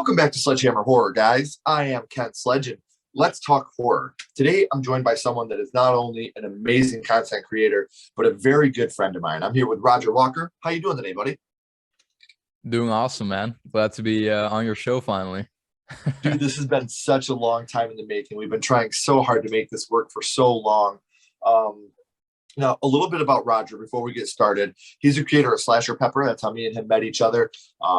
Welcome back to SledgeHammer Horror, guys. I am Ken Sledge, and let's talk horror. Today, I'm joined by someone that is not only an amazing content creator, but a very good friend of mine. I'm here with Roger Walker. How you doing today, buddy? Doing awesome, man. Glad to be on your show finally. Dude, this has been such a long time in the making. We've been trying so hard to make this work for so long. Um, Now, a little bit about Roger before we get started. He's the creator of SlasherPepper. That's how me and him met each other,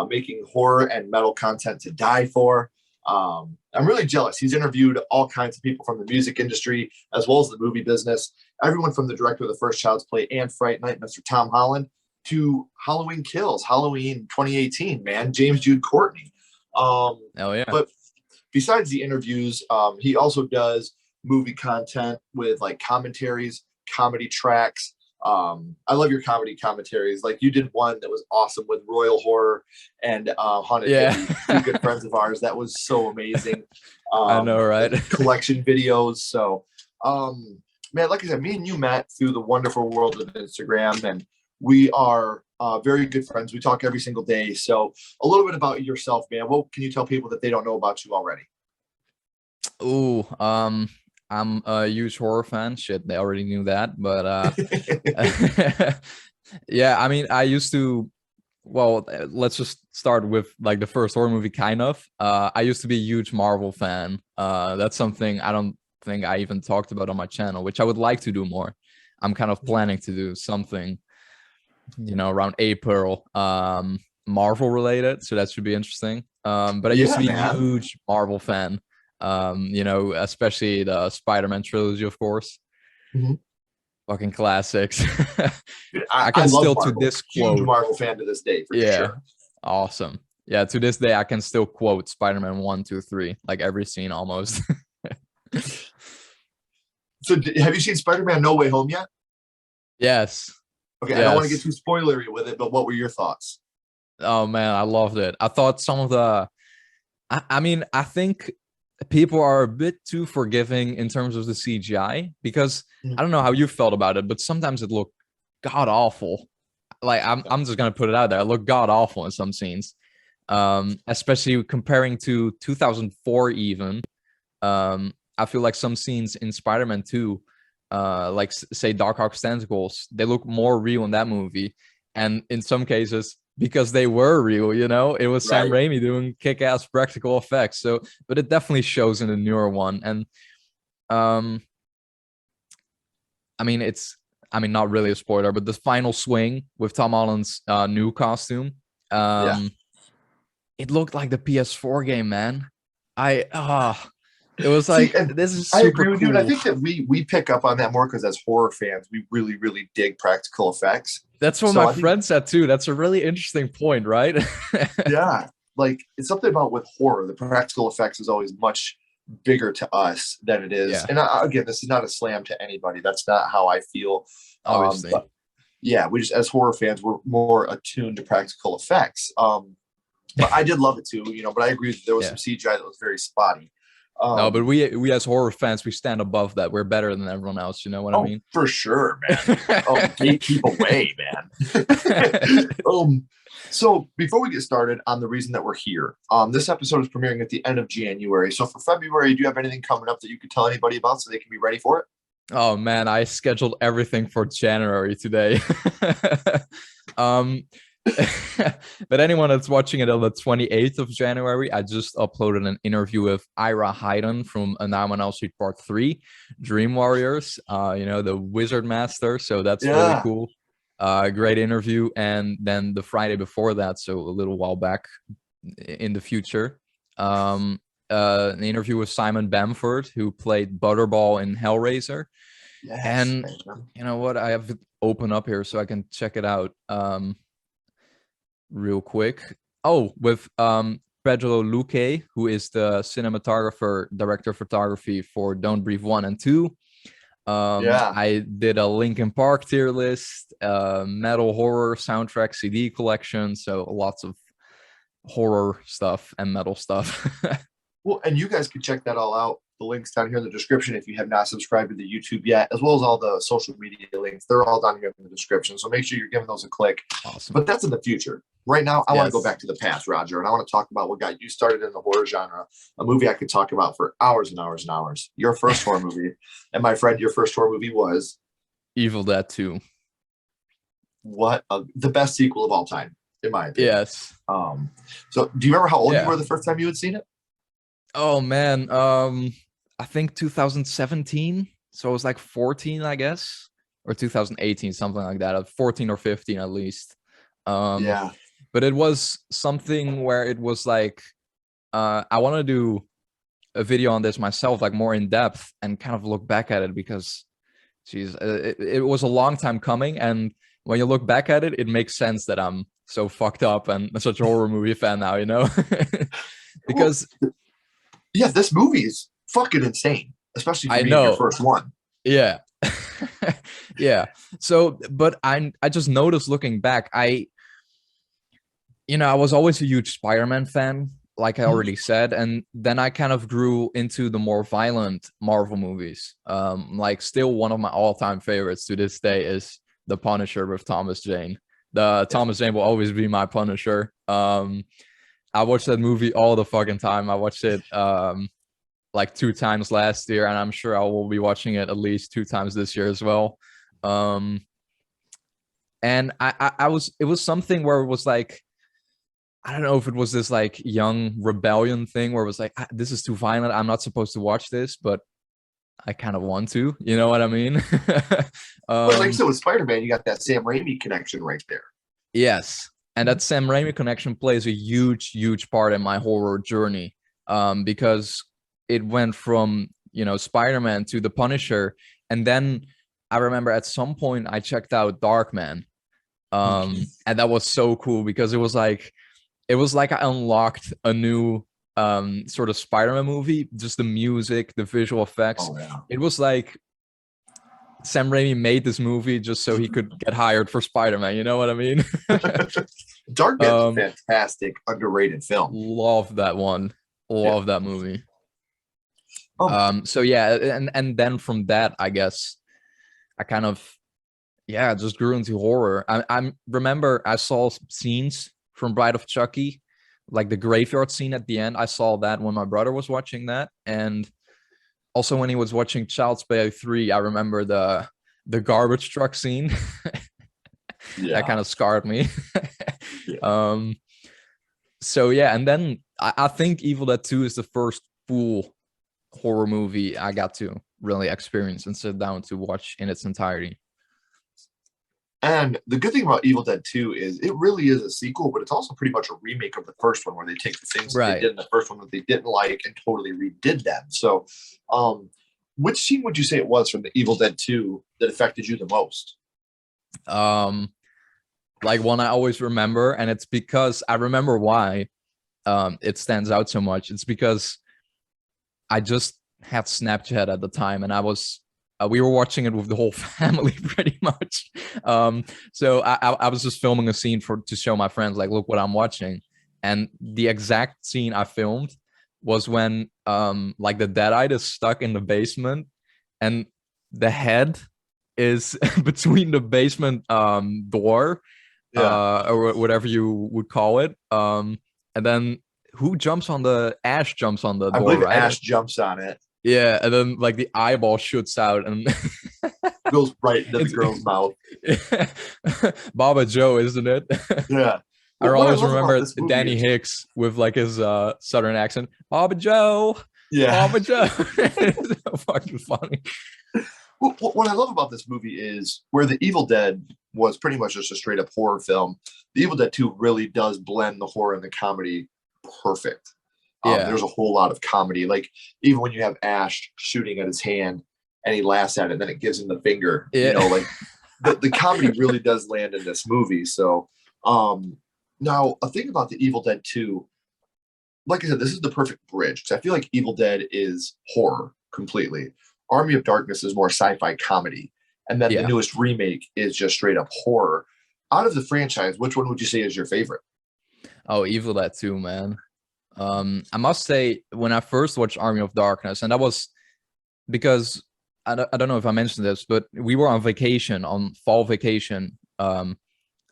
making horror and metal content to die for. I'm really jealous. He's interviewed all kinds of people from the music industry as well as the movie business. Everyone from the director of The First Child's Play and Fright Night, Mr. Tom Holland, to Halloween Kills, Halloween 2018, man, James Jude Courtney. Oh yeah. But besides the interviews, he also does movie content with like commentaries, comedy tracks. I love your comedy commentaries. Like you did one that was awesome with Royal Horror and Haunted Hippie, two good friends of ours. That was so amazing. I know, right? Collection videos. So, man, like I said, me and you met through the wonderful world of Instagram, and we are very good friends. We talk every single day. So, a little bit about yourself, man. What can you tell people that they don't know about you already? Ooh, I'm a huge horror fan. Shit, they already knew that, but yeah, I mean, I used to. Well, let's just start with like the first horror movie, kind of. I used to be a huge Marvel fan. That's something I don't think I even talked about on my channel, which I would like to do more. I'm kind of planning to do something, around April, Marvel related, so that should be interesting. But I used to Yeah, be a man. huge Marvel fan. Especially the Spider-Man trilogy, of course. Mhm. Fucking classics. Dude, I I can love still to Marvel. this Huge quote, Marvel fan to this day, for yeah, sure. awesome. Yeah, to this day I can still quote Spider-Man 1, 2, 3, like every scene almost. So, have you seen Spider-Man No Way Home yet? Yes. Okay, I don't want to get Yes. too spoilery with it, but what were your thoughts? Oh man, I loved it. I thought some of the I mean, I think people are a bit too forgiving in terms of the CGI because I Mhm. don't know how you felt about it, but sometimes it looked god awful. Like I'm just gonna put it out there. It looked god awful in some scenes. Especially comparing to 2004 even. I feel like some scenes in Spider-Man 2, like say Dark Ox Tentacles, they look more real in that movie. And in some cases, because they were real, it was Sam Right. Raimi doing kick-ass practical effects. So, but it definitely shows in the newer one. And um, not really a spoiler, but the final swing with Tom Holland's new costume, Yeah. um, it looked like the PS4 game, man. It was See, like, and this is I super agree with you, and I cool. think that we pick up on that more because as horror fans, we really really dig practical effects. That's what So my I think, friend said too. That's a really interesting point, right? yeah, like it's something about with horror, the practical effects is always much bigger to us than it is. Yeah, And again, this is not a slam to anybody. That's not how I feel. obviously. But yeah, we just as horror fans, we're more attuned to practical effects. But I did love it too, But I agree that there was some Yeah. CGI that was very spotty. No, but Um, we as horror fans, we stand above that. We're better than everyone else. You know what I oh, mean? for sure, man. Oh, gatekeep away, man. um, so before we get started on the reason that we're here, this episode is premiering at the end of January. So for February, do you have anything coming up that you could tell anybody about so they can be ready for it? Oh man, I scheduled everything for January today. um, but anyone that's watching it on the 28th of January, I just uploaded an interview with Ira Hayden from A Nightmare on Elm Street Part 3, Dream Warriors, the Wizard Master. So that's really Yeah. cool. Great interview. And then the Friday before that, so a little while back in the future, um, an interview with Simon Bamford, who played Butterball in Hellraiser. Yes, And man. you know what? I have it open up here so I can check it out real quick. Oh, with Pedro Luque, who is the cinematographer, director of photography for Don't Breathe 1 and 2. Yeah. I did a Linkin Park tier list, metal horror soundtrack CD collection, so lots of horror stuff and metal stuff. Well, and you guys can check that all out the links down here in the description if you have not subscribed to the YouTube yet, as well as all the social media links. They're all down here in the description. So make sure you're giving those a click. Awesome. But that's in the future. Right now, I want to go Yes. back to the past, Roger, and I want to talk about what got you started in the horror genre, a movie I could talk about for hours and hours and hours. Your first horror movie. And my friend, your first horror movie was Evil Dead 2. the best sequel of all time, in my opinion. Yes. So do you remember how old Yeah. you were the first time you had seen it? Oh man. I think 2017. So it was like 14, I guess, or 2018, something like that. 14 or 15 at least. Yeah. But it was something where it was like, I want to do a video on this myself, like more in depth, and kind of look back at it because, geez, it was a long time coming. And when you look back at it, it makes sense that I'm so fucked up and such a horror movie fan now, you know? Because yeah, this movie is fucking insane, especially for I being know. your first one. Yeah. Yeah. So, but I just noticed looking back, I was always a huge Spider-Man fan, like I already said, and then I kind of grew into the more violent Marvel movies. Like still one of my all-time favorites to this day is The Punisher with Thomas Jane. Thomas Jane will always be my Punisher. I watched that movie all the fucking time. I watched it like 2 times last year, and I'm sure I will be watching it at least 2 times this year as well. And it was something where it was like, I don't know if it was this like young rebellion thing where it was like, this is too violent, I'm not supposed to watch this, but I kind of want to, you know what I mean? But like so with Spider-Man, you got that Sam Raimi connection right there. Yes. And that Sam Raimi connection plays a huge, huge part in my horror journey. Because it went from, Spider-Man to The Punisher. And then I remember at some point I checked out Darkman. And that was so cool because it was like I unlocked a new sort of Spider-Man movie. Just the music, the visual effects. Oh, yeah. It was like Sam Raimi made this movie just so he could get hired for Spider-Man. You know what I mean? Darkman's a fantastic, underrated film. Love that one. Love that movie. So yeah, and then from that, I guess I kind of just grew into horror. I remember I saw scenes from Bride of Chucky, like the graveyard scene at the end. I saw that when my brother was watching that, and also when he was watching Child's Play 3, I remember the garbage truck scene. That kind of scarred me. So yeah, and then I think Evil Dead 2 is the first full horror movie I got to really experience and sit down to watch in its entirety. And the good thing about Evil Dead 2 is it really is a sequel, but it's also pretty much a remake of the first one where they take the things that they did in the first one that they didn't like and totally redid them. So which scene would you say it was from the Evil Dead 2 that affected you the most? Like one I always remember, and it's because I remember why it stands out so much. It's because I just had Snapchat at the time, and we were watching it with the whole family pretty much. So I was just filming a scene to show my friends, like, look what I'm watching. And the exact scene I filmed was when like the Deadite is stuck in the basement, and the head is between the basement door, or whatever you would call it. And then Ash jumps on the door, I believe right? Ash jumps on it. Yeah, and then like the eyeball shoots out and goes right into the girl's mouth. Baba Joe, isn't it? Yeah. I always remember Danny Hicks with like his southern accent. Baba Joe. Yeah. Baba Joe. It's so fucking funny. What I love about this movie is where the Evil Dead was pretty much just a straight up horror film. The Evil Dead 2 really does blend the horror and the comedy perfect. There's a whole lot of comedy. Like even when you have Ash shooting at his hand and he laughs at it, and then it gives him the finger. Yeah. You know, like the comedy really does land in this movie. So now a thing about the Evil Dead 2, like I said, this is the perfect bridge because I feel like Evil Dead is horror completely. Army of Darkness is more sci-fi comedy. And then the newest remake is just straight up horror. Out of the franchise, which one would you say is your favorite? Oh, Evil Dead 2, man. I must say, when I first watched Army of Darkness, and that was because I don't know if I mentioned this, but we were on vacation, on fall vacation.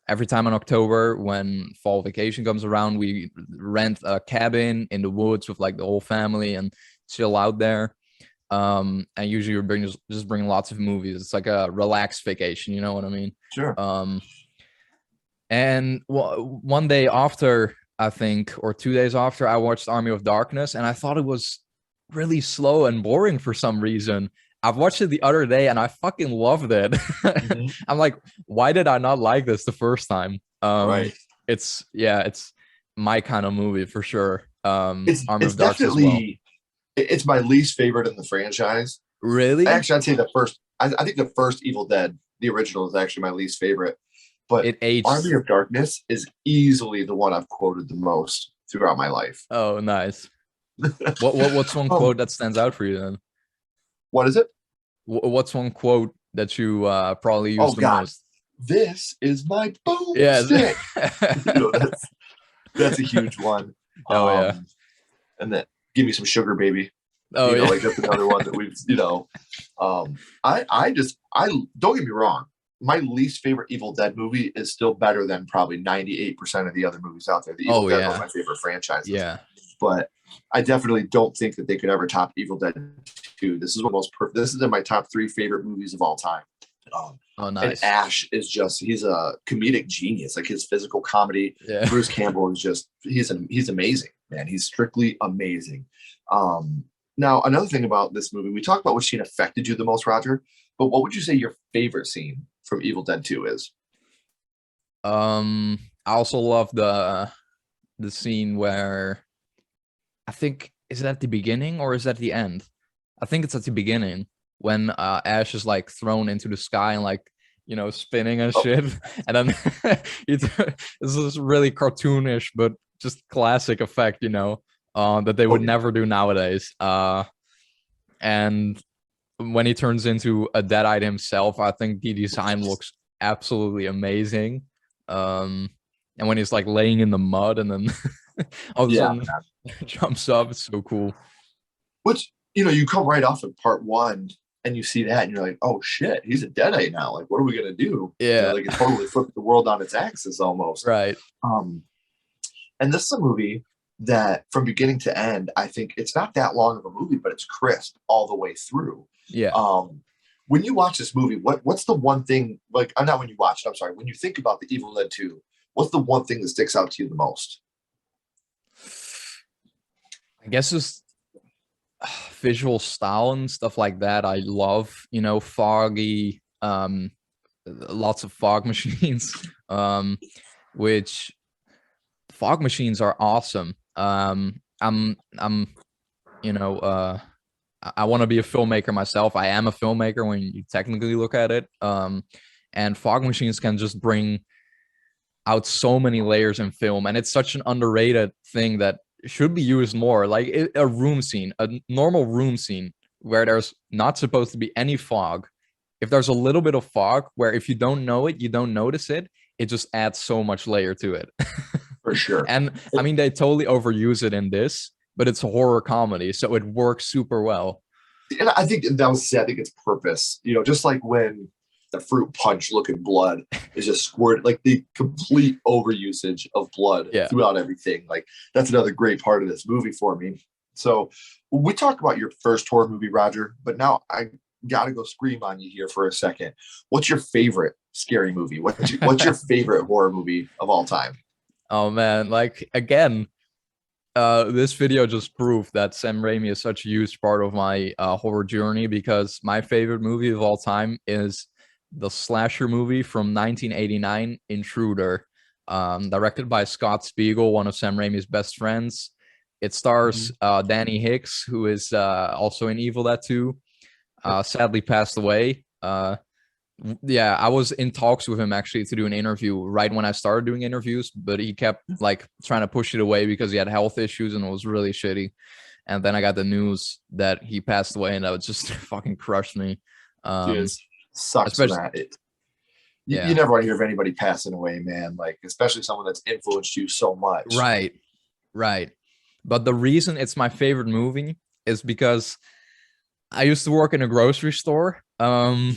Every time in October when fall vacation comes around, we rent a cabin in the woods with like the whole family and chill out there. And usually we just bring lots of movies. It's like a relaxed vacation, you know what I mean? Sure. And one day after, I think, or 2 days after, I watched Army of Darkness, and I thought it was really slow and boring for some reason. I've watched it the other day, and I fucking loved it. Mhm. I'm like, why did I not like this the first time? Right. It's my kind of movie for sure. Army It's of Darkness as well. definitely it's my least favorite in the franchise. Really? Actually, I'd say the first. I think the first Evil Dead, the original, is actually my least favorite. But It aged. Army of Darkness is easily the one I've quoted the most throughout my life. Oh, nice. What's one quote that stands out for you then? What is it? What's one quote that you probably use Oh the God, most? this is my Yeah. boomstick. That's a huge one. Oh yeah. And then give me some sugar, baby. Oh yeah. Like that's another one that we've, I don't get me wrong. My least favorite Evil Dead movie is still better than probably 98% of the other movies out there. The Evil Oh Dead one of yeah. my favorite franchises. Yeah. But I definitely don't think that they could ever top Evil Dead 2. This is this is in my top 3 favorite movies of all time. Oh And nice. Ash is he's a comedic genius. Like his physical comedy. Yeah. Bruce Campbell is he's amazing, man. He's strictly amazing. Now another thing about this movie, we talked about which scene affected you the most, Roger. But what would you say your favorite scene from Evil Dead 2 is? I also love the scene where, I think, is it at the beginning or is that the end? I think it's at the beginning when Ash is like thrown into the sky and like, spinning and Oh, shit. And then it's this really cartoonish but just classic effect, that they oh would yeah. never do nowadays. And when he turns into a Deadite himself, I think the design looks absolutely amazing. And when he's like laying in the mud and then all of a Yeah. sudden jumps up, it's so cool. Which, you come right off of part one and you see that and you're like, oh shit, he's a deadite now. Like, what are we gonna do? Yeah. Like it totally flipped the world on its axis almost. Right. Um, and this is a movie that from beginning to end, I think it's not that long of a movie, but it's crisp all the way through. Yeah. When you watch this movie, what's the one thing, like I'm not when you watch it, I'm sorry, when you think about the Evil Dead 2, what's the one thing that sticks out to you the most? I guess it's visual style and stuff like that. I love, foggy, lots of fog machines, which fog machines are awesome. I'm, you know, I want to be a filmmaker myself. I am a filmmaker when you technically look at it. And fog machines can just bring out so many layers in film, and it's such an underrated thing that should be used more. Like a room scene, a normal room scene where there's not supposed to be any fog. If there's a little bit of fog, where if you don't know it, you don't notice it, it just adds so much layer to it. For sure. And I mean, they totally overuse it in this, but it's a horror comedy, so it works super well. And I think that was I think it's purpose. Just like when the fruit punch looking blood is just squirted, like the complete overusage of blood Yeah. throughout everything. Like that's another great part of this movie for me. So we talk about your first horror movie, Roger, but now I gotta go scream on you here for a second. What's your favorite scary movie? What's your favorite horror movie of all time? Oh man, like again, this video just proved that Sam Raimi is such a huge part of my horror journey, because my favorite movie of all time is the slasher movie from 1989, Intruder, directed by Scott Spiegel, one of Sam Raimi's best friends. It stars Danny Hicks, who is also in Evil Dead 2. Sadly passed away. Yeah, I was in talks with him actually to do an interview right when I started doing interviews, but he kept like trying to push it away because he had health issues and it was really shitty. And then I got the news that he passed away, and that just fucking crushed me. Dude, sucks, Especially, man. You yeah, never want to hear of anybody passing away, man. Like especially someone that's influenced you so much. right, right. But the reason it's my favorite movie is because I used to work in a grocery store. And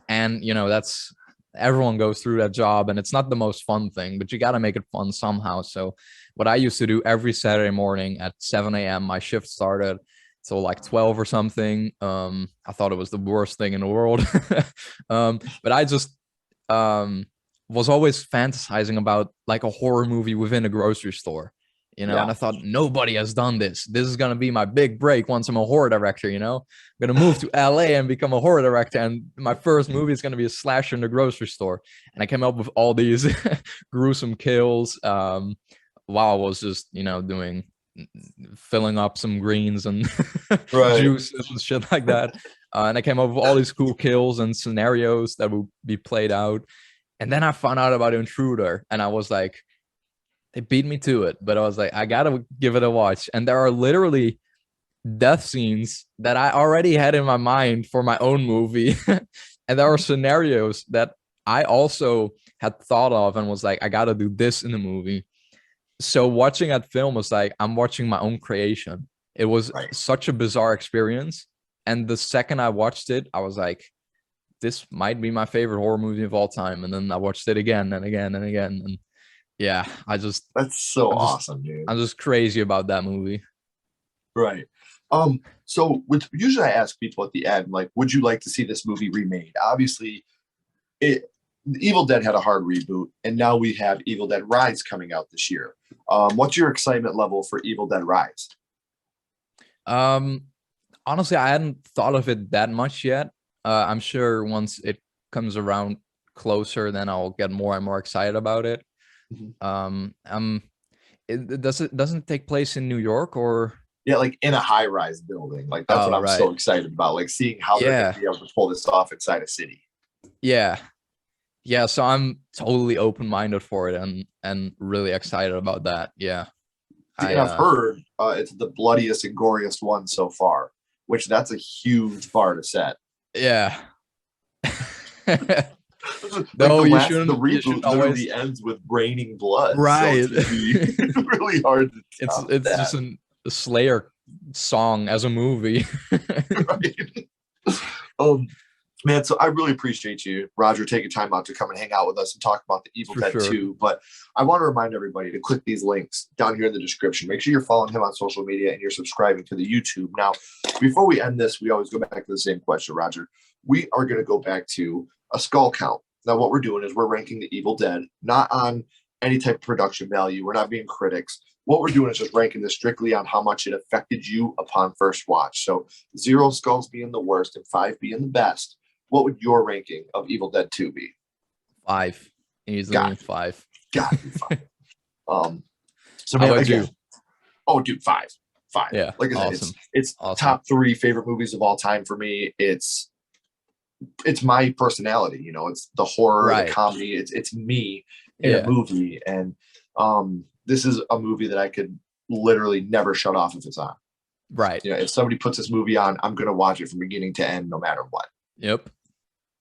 that's everyone goes through that job, and it's not the most fun thing, but you got to make it fun somehow. So what I used to do every Saturday morning at 7 a.m., my shift started till like 12 or something. I thought it was the worst thing in the world. But I just um was always fantasizing about like a horror movie within a grocery store. And Yeah. I thought nobody has done this. This is gonna be my big break once I'm a horror director. I'm gonna move to LA and become a horror director, and my first movie is gonna be a slasher in the grocery store. And I came up with all these gruesome kills while I was just doing filling up some greens and Right. juices and shit like that. And I came up with all these cool kills and scenarios that would be played out. And then I found out about Intruder, and I was like, they beat me to it, but I was like, I gotta give it a watch. And there are literally death scenes that I already had in my mind for my own movie. And there are scenarios that I also had thought of and was like, I gotta do this in the movie. So watching that film was like, I'm watching my own creation. It was Right. such a bizarre experience. And the second I watched it, I was like, this might be my favorite horror movie of all time. And then I watched it again and again and again. And yeah, That's so I'm just awesome, dude. I'm just crazy about that movie. Right. So usually I ask people at the end, like, would you like to see this movie remade? Obviously, it Evil Dead had a hard reboot, and now we have Evil Dead Rise coming out this year. What's your excitement level for Evil Dead Rise? Um, Honestly, I hadn't thought of it that much yet. I'm sure once it comes around closer, then I'll get more and more excited about it. Mhm. It doesn't take place in New York or Yeah, like in a high-rise building. Like that's what oh I'm right. so excited about. Like seeing how they're going Yeah. to be able to pull this off inside a city. Yeah. Yeah, so I'm totally open-minded for it and really excited about that. Yeah. See, I and I've heard it's the bloodiest and goriest one so far, which that's a huge bar to set. yeah. Like No, the you should reboot always literally ends with raining blood, so right. it's gonna be really hard to top It's that. just a Slayer song as a movie. Right? Um, Man, so I really appreciate you, Roger, taking time out to come and hang out with us and talk about the Evil For Dead sure. 2. But I want to remind everybody to click these links down here in the description. Make sure you're following him on social media and you're subscribing to the YouTube. Now, before we end this, we always go back to the same question, Roger. We are going to go back to a skull count. Now, what we're doing is we're ranking the Evil Dead, not on any type of production value. We're not being critics. What we're doing is just ranking this strictly on how much it affected you upon first watch. So 0 skulls being the worst and 5 being the best. What would your ranking of Evil Dead 2 be? 5. Easily Got 5. got to be 5. So How man, about again, you? oh dude, 5. 5. Yeah. Like I said, Awesome. it's Awesome. top 3 favorite movies of all time for me. It's my personality, it's the horror, the Right. comedy, it's me in a Yeah. movie. And this is a movie that I could literally never shut off if it's on. Right. If somebody puts this movie on, I'm gonna watch it from beginning to end no matter what. Yep.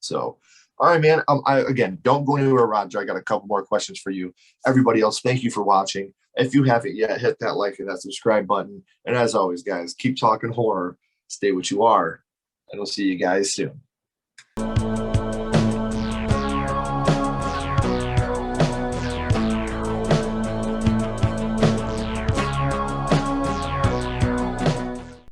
So, all right, man. I again, don't go anywhere, Roger. I got a couple more questions for you. Everybody else, thank you for watching. If you haven't yet, hit that like and that subscribe button. And as always, guys, keep talking horror, stay what you are, and we'll see you guys soon.